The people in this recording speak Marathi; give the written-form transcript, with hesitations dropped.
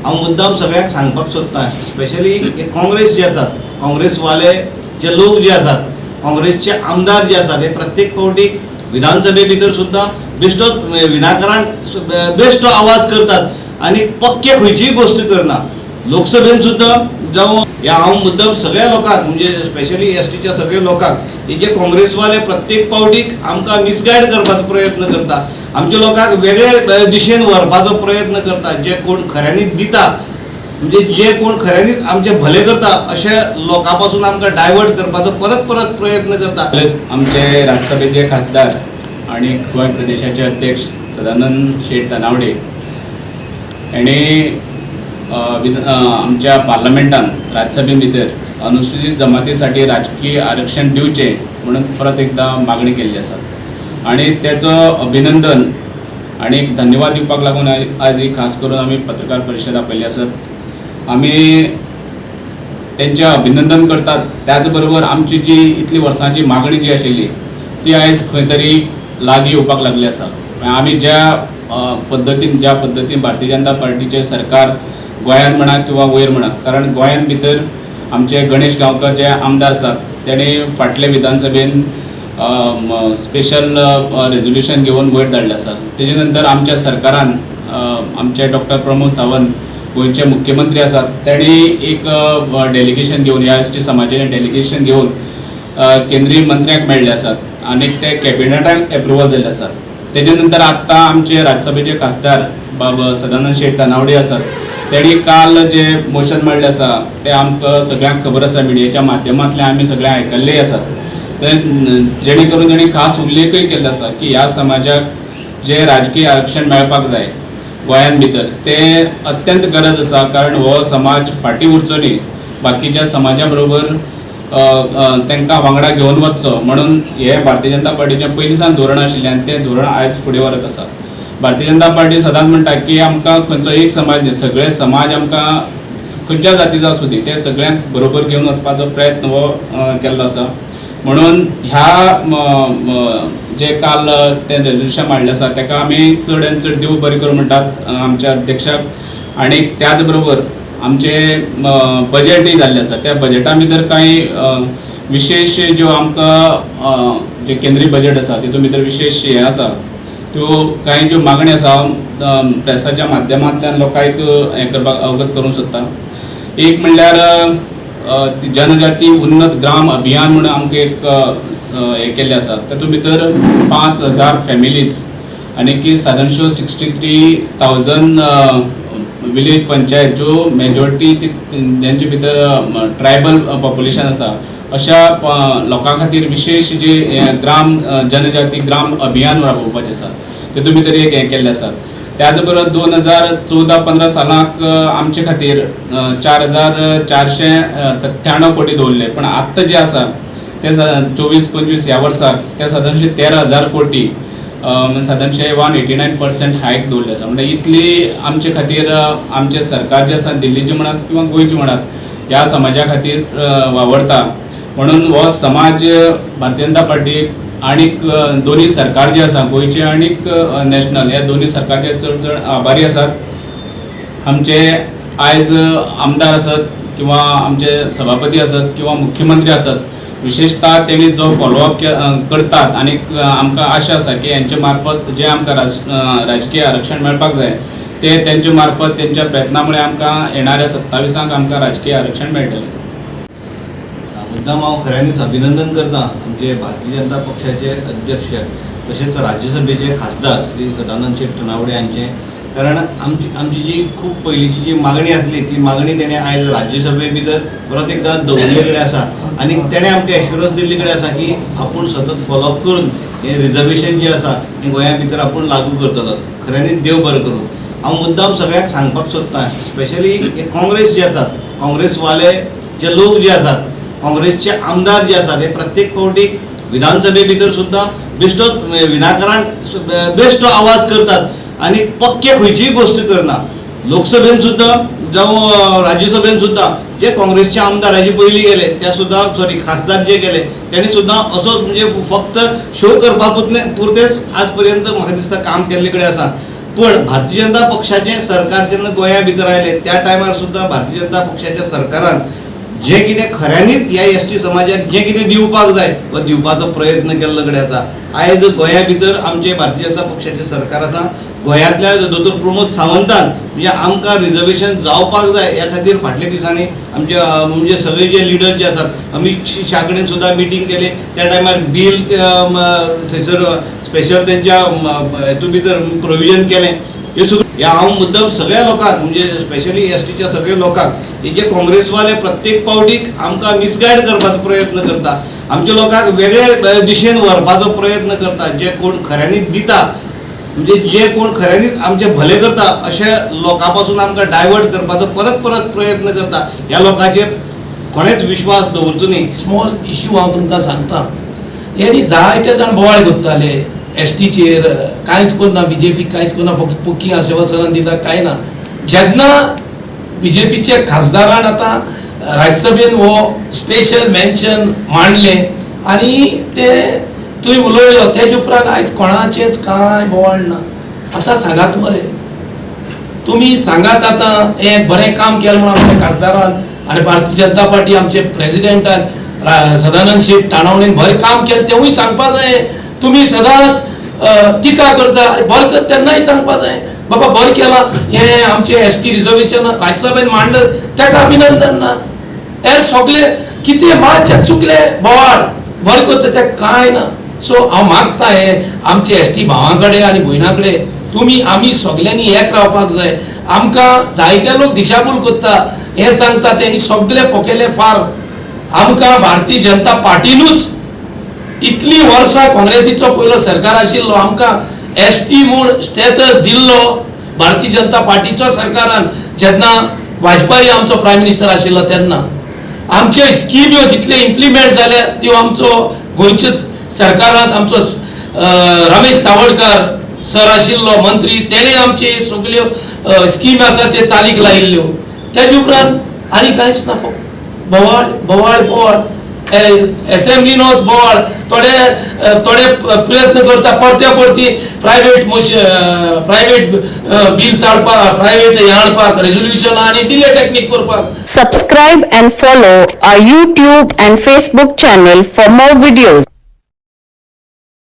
हांव मुद्दाम सगळ्यांक सांगपाक सोदतां, स्पेशली काँग्रेस जे आसात, काँग्रेसवाले जे लोक जे आसात, काँग्रेसचे आमदार जे आसात, हे प्रत्येक फावटी विधानसभे भितर सुद्दां बेश्टो विनाकारण बेश्टो आवाज करतात आनी पक्के खंयचीय गोष्ट करना. लोकसभेन सुद्दां जावं हांव मुद्दम सगळ्या लोकांक म्हणजे स्पेशली एसटीच्या सगळ्या लोकांक हे जे काँग्रेसवाले प्रत्येक फावटीक आमकां मिसगायड करपाचो प्रयत्न करता, आमच्या लोकांक वेगळे दिशेन व्हरपाचो प्रयत्न करता. जे कोण खऱ्यांनीच दिता म्हणजे जे कोण खऱ्यांनीच आमचे भले करता अशा लोकां पासून आमकां डायवर्ट करपाचो परत परत प्रयत्न करता. आमचे राज्यसभेचे खासदार आणि गोंय प्रदेशाचे अध्यक्ष सदानंद शेट तनावडे यांनी आमच्या पार्लमेंटान राज्यसभे भितर अनुसूचित जमातीसाठी राजकीय आरक्षण दिवचे म्हणून परत एकदा मागणी केल्ली आसा आणि त्याचो अभिनंदन आणि धन्यवाद दिवपाक लागून आज ही खास करून आम्ही पत्रकार परिशद आपयल्ली आसात. आम्ही त्यांचे अभिनंदन करतात. त्याचबरोबर आमची जी इतली वर्सांची मागणी जी आशिल्ली ती आयज खंय तरी लागीं येवपाक लागली आसा. आमी ज्या पद्धतीन भारतीय जनता पार्टीचे सरकार गोंयांत म्हणा किंवा वयर म्हणा, कारण गोंयांत भितर आमचे गणेश गांवकर जे आमदार आसात तेणी फाटले विधानसभेन स्पेशल रेजोल्युशन घेवन वयर धाडलें आसा. तेजे नंतर आमच्या सरकारान आमचे डॉक्टर प्रमोद सावंत गोंयचे मुख्यमंत्री आसात, तेणी एक डेलिगेशन घेवन ह्या एसटी समाजाचें डेलिगेशन घेवन केंद्रीय मंत्र्यांक मेळ्ळे आसात आनी ते कॅबिनेटाक एप्रुवल जाल्ले आसात. तेजे नंतर आत्तां आमचे राज्यसभेचे खासदार बाब सदानंद शेट तनावडे आसात, तेणी काल जे मोशन मांडलें आसा ते आमकां सगळ्यांक खबर आसा, मिडियाच्या माध्यमांतल्यान आमी सगळें आयकल्लें आसा. जेणे करून तेणी खास उल्लेखय केल्लो आसा की ह्या समाजाक जे राजकीय आरक्षण मेळपाक जाय गोंयांत भितर ते अत्यंत गरज आसा, कारण हो समाज फाटीं उरचो न्ही, बाकीच्या समाजा बरोबर तांकां वांगडा घेवन वचचो म्हणून हे भारतीय जनता पार्टीचें पयलीं सावन धोरण आशिल्लें आनी तें धोरण आयज फुडें व्हरत आसा. भारतीय जनता पार्टी सदांच म्हणटा की आमकां खंयचो एक समाज न्ही, सगळे समाज आमकां खंयच्या जातीचो आसूं दी ते सगळ्यांक बरोबर घेवन वचपाचो प्रयत्न हो केल्लो आसा. म्हणून ह्या जे काल ते रेजोल्युशन मांडलें आसा ताका आमी चड आनी चड देव बरें करूं म्हणटात आमच्या अध्यक्षाक. आनी त्याच बरोबर आमचे बजेटय जाल्लें आसा, त्या बजेटा भितर कांय विशेष ज्यो आमकां जे केंद्रीय बजेट आसा तितून भितर विशेष हें आसा, त्यो कांय ज्यो मागणी आसा प्रेसाच्या माध्यमांतल्यान लोकांक हें करपाक अवगत करूंक सोदता. एक म्हणल्यार जनजाती उन्नत ग्राम अभियान म्हणून आमकां एक हें केल्लें आसा, तातूंत भितर 5000 फॅमिलीज आनी की सादारणश्यो 63,000 विलेज पंचायत ज्यो मेजॉरिटी जेंचे भितर ट्रायबल पॉप्युलेशन आसा अशा लोकां खातीर विशेष जे ग्राम जनजाती ग्राम अभियान राबोवपाचें आसा, तेतूंत भितर एक हें केल्लें आसा. त्याच बरोबर 2014-15 सालाक आमचे खातीर 4,497 कोटी दवरले, पण आत्तां जे आसा ते 24-25 ह्या वर्साक ते सादारणशे 13,000 कोटी सादारणशे 189% हायक दवरले आसा. म्हणजे इतली आमचे खातीर आमचे सरकार जे आसा दिल्लीचे म्हणात किंवा गोंयचे म्हणात ह्या समाजा खातीर वावरता. म्हणून हो समाज भारतीय जनता पार्टी आनीक दोन्ही सरकार जे आसा गोंयचे आनीक नॅशनल ह्या दोन्ही सरकारचे चड चड आभारी आसात. आमचे आयज आमदार आसात किंवा आमचे सभापती आसात किंवा मुख्यमंत्री आसात, विशेषतः तेणी जो फॉलोअप करतात आनी आमकां आशा आसा की हेंचे मार्फत जे आमकां राजकीय आरक्षण मेळपाक जाय ते तेंचे मार्फत तेंच्या प्रयत्नामुळे आमकां येणाऱ्या 27 आमकां राजकीय आरक्षण मेळटलें. मुद्दाम हांव खऱ्यांनीच अभिनंदन करता आमचे भारतीय जनता पक्षाचे अध्यक्ष तशेंच राज्यसभेचे खासदार श्री सदानंद शेट तनावडे यांचे, कारण आमची जी खूब पयलींची जी मागणी आसली ती मागणी तेणें आयज राज्यसभे भितर परत एकदा दवरले कडेन आसा आनी तेणें आमकां एश्युरन्स दिल्ले कडेन आसा की आपूण सतत फॉलोअप करून हें रिजर्वेशन जें आसा हें गोंया भितर आपूण लागू करतलो. खऱ्यांनीच देव बरें करूं. हांव मुद्दाम सगळ्यांक सांगपाक सोदतां, स्पेशली काँग्रेस जे आसात, काँग्रेसवाले जे लोक जे आसात, काँग्रेसचे आमदार जे आसात हे प्रत्येक फावटीक विधानसभे भितर सुद्दां बेश्टो विनाकारण बेश्टो आवाज करतात आनी पक्के खंयचीय गोष्ट करना. लोकसभेन सुद्दां जावं राज्यसभेन सुद्दां जे काँग्रेसचे आमदार हाजे पयलीं गेले ते सुद्दां खासदार जे गेले तेणी सुद्दां असोच म्हणजे फक्त शो करपा पुरतेच आज पर्यंत म्हाका दिसता काम केल्ले कडेन आसा. पण भारतीय जनता पक्षाचे सरकार जेन्ना गोंया भितर आयले त्या टायमार सुद्दां भारतीय जनता पक्षाच्या सरकारान जे कितें खऱ्यांनीच ह्या एसटी समाजाक जे कितें दिवपाक जाय वा दिवपाचो प्रयत्न केल्लो कडेन आसा. आयज गोंया भितर आमचे भारतीय जनता पक्षाचें सरकार आसा. गोंयांतल्या दोतोर प्रमोद सावंतान म्हणजे आमकां रिजर्वेशन जावपाक जाय ह्या खातीर फाटल्या दिसांनी आमचे म्हणजे सगळे जे लिडर जे आसात अमित शहा कडेन सुद्दां मिटींग केली. त्या टायमार बील थंयसर स्पेशल तेंच्या हेतू भितर प्रोविजन केलें. हे सगळें हांव मुद्दम सगळ्या लोकांक म्हणजे स्पेशली एसटीच्या सगळ्या लोकांक हे जे काँग्रेसवाले प्रत्येक पावटीक आमकां मिसगायड करपाचो प्रयत्न करता, आमच्या लोकांक वेगळे दिशेन व्हरपाचो प्रयत्न करता. जे कोण खऱ्यांनीच दिता म्हणजे जे कोण खऱ्यांनीच आमचे भले करता अशा लोकां पासून आमकां डायवर्ट करपाचो परत परत प्रयत्न करता. ह्या लोकांचेर कोणेच विश्वास दवरचो न्ही. स्मॉल इश्यू हांव तुमकां सांगता. हेणी जायते जाण बोवाळ कोत्ताले एसटीचेर, कांयच करना बीजेपी, कांयच करना, फक्त पुकी आश्वासनां दिता, कांय ना. जेन्ना बीजेपीचे खासदारान आतां राज्यसभेन हो स्पेशल मेन्शन मांडलें आनी ते थंय उलयलो, तेजे उपरांत आयज कोणाचेच कांय बोवाळ ना. आतां सांगात मरे, तुमी सांगात आतां हें बरें काम केलें म्हणून आमच्या खासदारान आनी भारतीय जनता पार्टी आमचे प्रेसिडेंटान सदानंद शेट टाणावणेन बरें काम केलें तेवूय सांगपा जाय. तुमी सदांच टिका करता आनी बरें करता तेन्नाय सांगपा जाय बाबा बरें केलां हें आमचें एसटी रिजर्वेशन राज्यसभेन मांडलें तेका अभिनंदन ना. हे सगळे कितें मातशें चुकलें बोवाळ बरें करता तें कांय ना. सो हांव मागता हे आमचे एसटी भावां कडेन आनी भयणां कडेन तुमी आमी सगळ्यांनी एक रावपाक जाय. आमकां जायते लोक दिशाभूल करता, हे सांगता तेणी सगळे पोकेले फार. आमकां भारतीय जनता पार्टीनूच इतली वर्सां काँग्रेसीचो पयलो सरकार आशिल्लो, आमकां एसटी म्हूण स्टेटस दिल्लो भारतीय जनता पार्टीच्या सरकारान. जेन्ना वाजपेयी आमचो प्रायम मिनिस्टर आशिल्लो तेन्ना आमचे स्किम्यो जितले इम्प्लिमेंट जाल्या त्यो आमचो गोंयच्या सरकारांत आमचो रमेश तावडकर सर आशिल्लो मंत्री, तेणे आमचे सगल्यो स्कीम आसा ते चालीक लायिल्ल्यो. तेजे उपरांत आनी कांयच ना, फक्त बोवाळ बोवाळ बोवाळ. एसेंब्लीनोच बोवाळ. थोडे प्रयत्न करता परते परती प्रायवेट बिल्स हाडपाक, प्रायवेट हे हाडपाक, रेजोल्युशन आनी डिले टेक्नीक करपाक. Subscribe and follow our YouTube and Facebook channel for more videos.